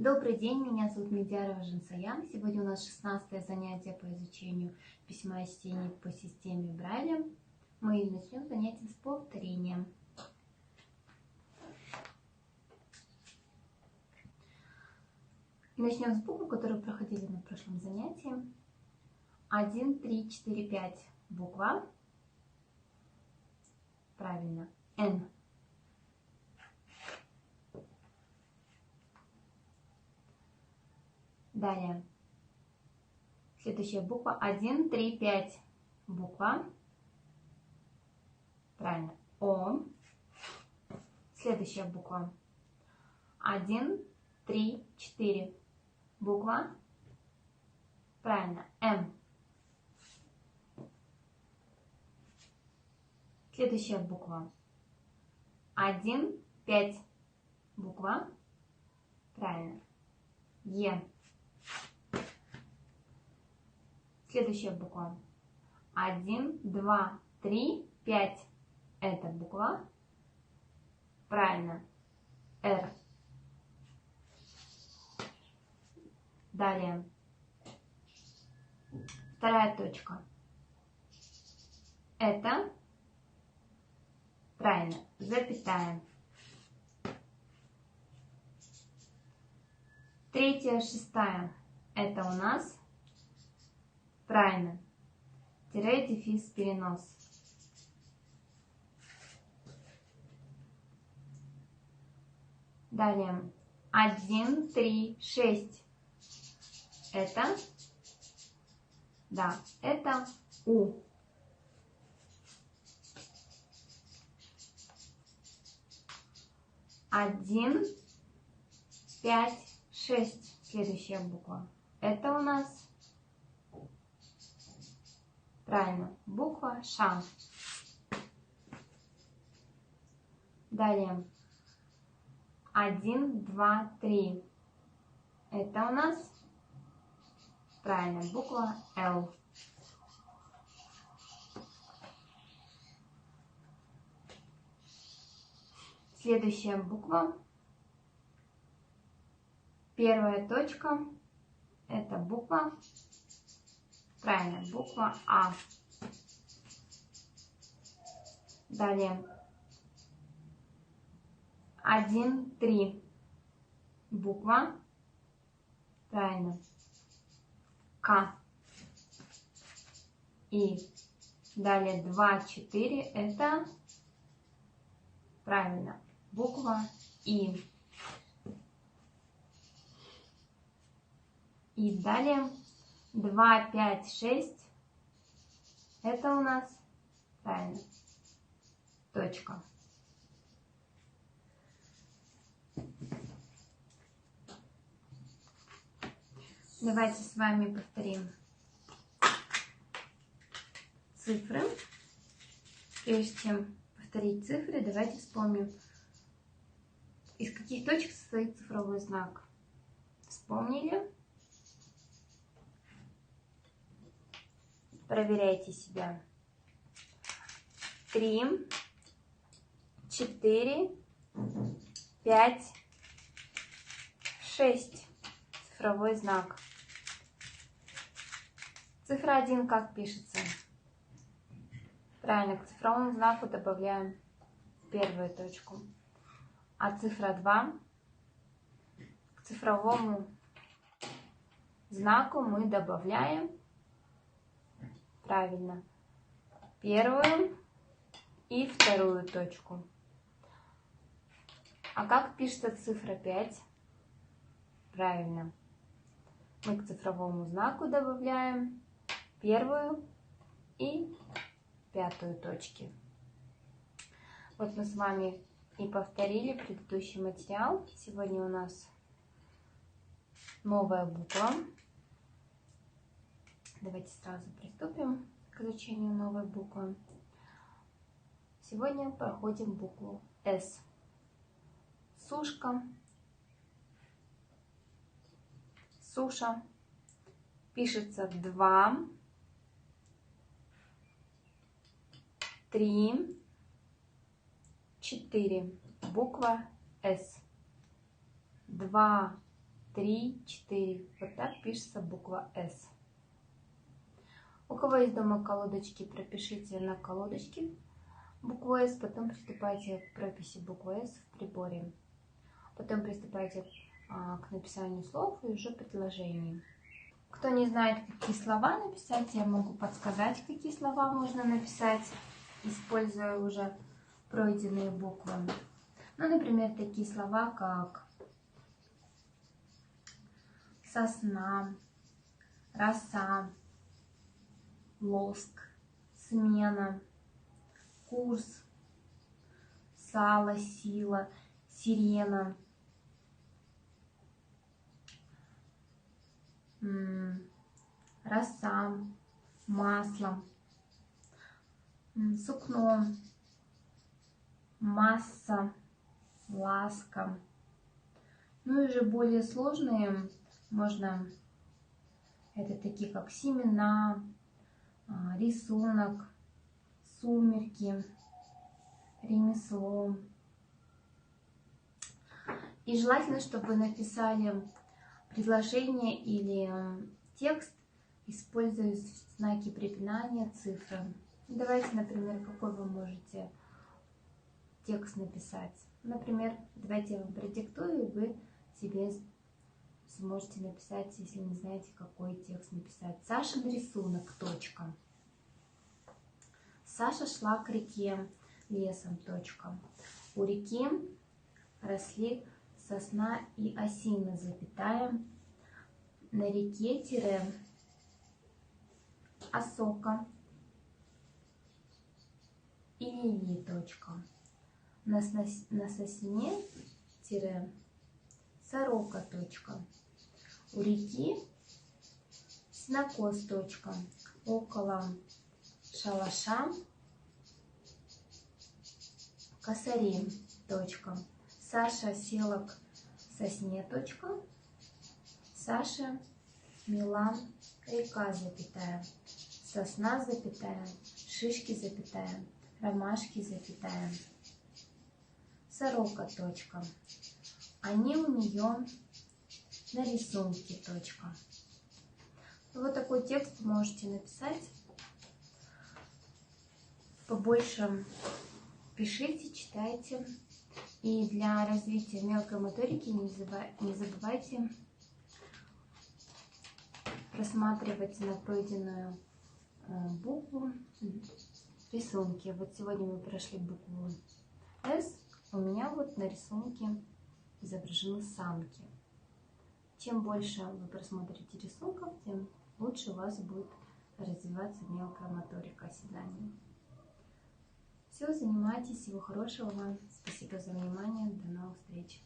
Добрый день, меня зовут Медярова Жансаян. Сегодня у нас 16-е занятие по изучению письма и чтения по системе Брайля. Мы начнем занятие с повторением. Начнем с букв, которые проходили на прошлом занятии. 1, 3, 4, 5 буква. Правильно. Н. Далее. Следующая буква 1, 3, 5 буква. Правильно. О. Следующая буква 1, 3, 4 буква. Правильно. М. Следующая буква 1, 5 буква. Правильно. Е. Следующая буква 1, 2, 3, 5. Это буква. Правильно. Р. Далее. Вторая точка. Это. Правильно. Запятая. Третья, шестая. Это у нас. Правильно. Тире, дефис, перенос. Далее. 1, 3, 6. Это. Да, это У. Один, 5, 6. Следующая буква. Это у нас. Правильно. Буква Ш. Далее. 1, 2, 3. Это у нас. Правильно. Буква Л. Следующая буква. Первая точка. Это буква. Правильно. Буква А. Далее. 1, 3. Буква. Правильно. К. И. Далее 2, 4. Это. Правильно. Буква И. И далее 2, 5, 6. Это у нас. Правильно. Точка. Давайте с вами повторим цифры. Прежде чем повторить цифры, давайте вспомним, из каких точек состоит цифровой знак. Вспомнили? Проверяйте себя. 3, 4, 5, 6. Цифровой знак. Цифра 1 как пишется? Правильно, к цифровому знаку добавляем первую точку. А цифра 2 к цифровому знаку мы добавляем, правильно, первую и вторую точку. А как пишется цифра 5? Правильно. Мы к цифровому знаку добавляем первую и пятую точки. Вот мы с вами и повторили предыдущий материал. Сегодня у нас новая буква. Давайте сразу приступим к изучению новой буквы. Сегодня проходим букву С. Сушка. Суша. Пишется 2, 3, 4. Буква С. 2, 3, 4. Вот так пишется буква «С». У кого есть дома колодочки, пропишите на колодочке букву «С», потом приступайте к прописи буквы «С» в приборе. Потом приступайте к написанию слов и уже предложений. Кто не знает, какие слова написать, я могу подсказать, какие слова можно написать, используя уже пройденные буквы. Ну, например, такие слова, как сосна, роса, лоск, смена, курс, сало, сила, сирена, роса, масло, сукно, масса, ласка. Ну и уже более сложные можно, это такие как семена, рисунок, сумерки, ремесло. И желательно, чтобы вы написали предложение или текст, используя знаки препинания, цифры. Давайте, например, какой вы можете текст написать. Например, давайте я вам продиктую, и вы себе сможете написать, если не знаете, какой текст написать. Сашин рисунок, точка. Саша шла к реке лесом, точка. У реки росли сосна и осина, запятая. На реке тире осока и лилии, точка. На сосне тире сорока, точка. У реки сенокос, точка. Около шалаша косари, точка. Саша села к сосне, точка. Саша мила река, запятая. Сосна, запятая. Шишки, запятая. Ромашки, запятая. Сорока, точка. Они у нее на рисунке, точка. Вот такой текст вы можете написать. Побольше пишите, читайте. И для развития мелкой моторики не забывайте просматривать на пройденную букву рисунки. Вот сегодня мы прошли букву «С». У меня вот на рисунке изображены самки. Чем больше вы просмотрите рисунков, тем лучше у вас будет развиваться мелкая моторика оседания. Все, занимайтесь. Всего хорошего вам. Спасибо за внимание. До новых встреч.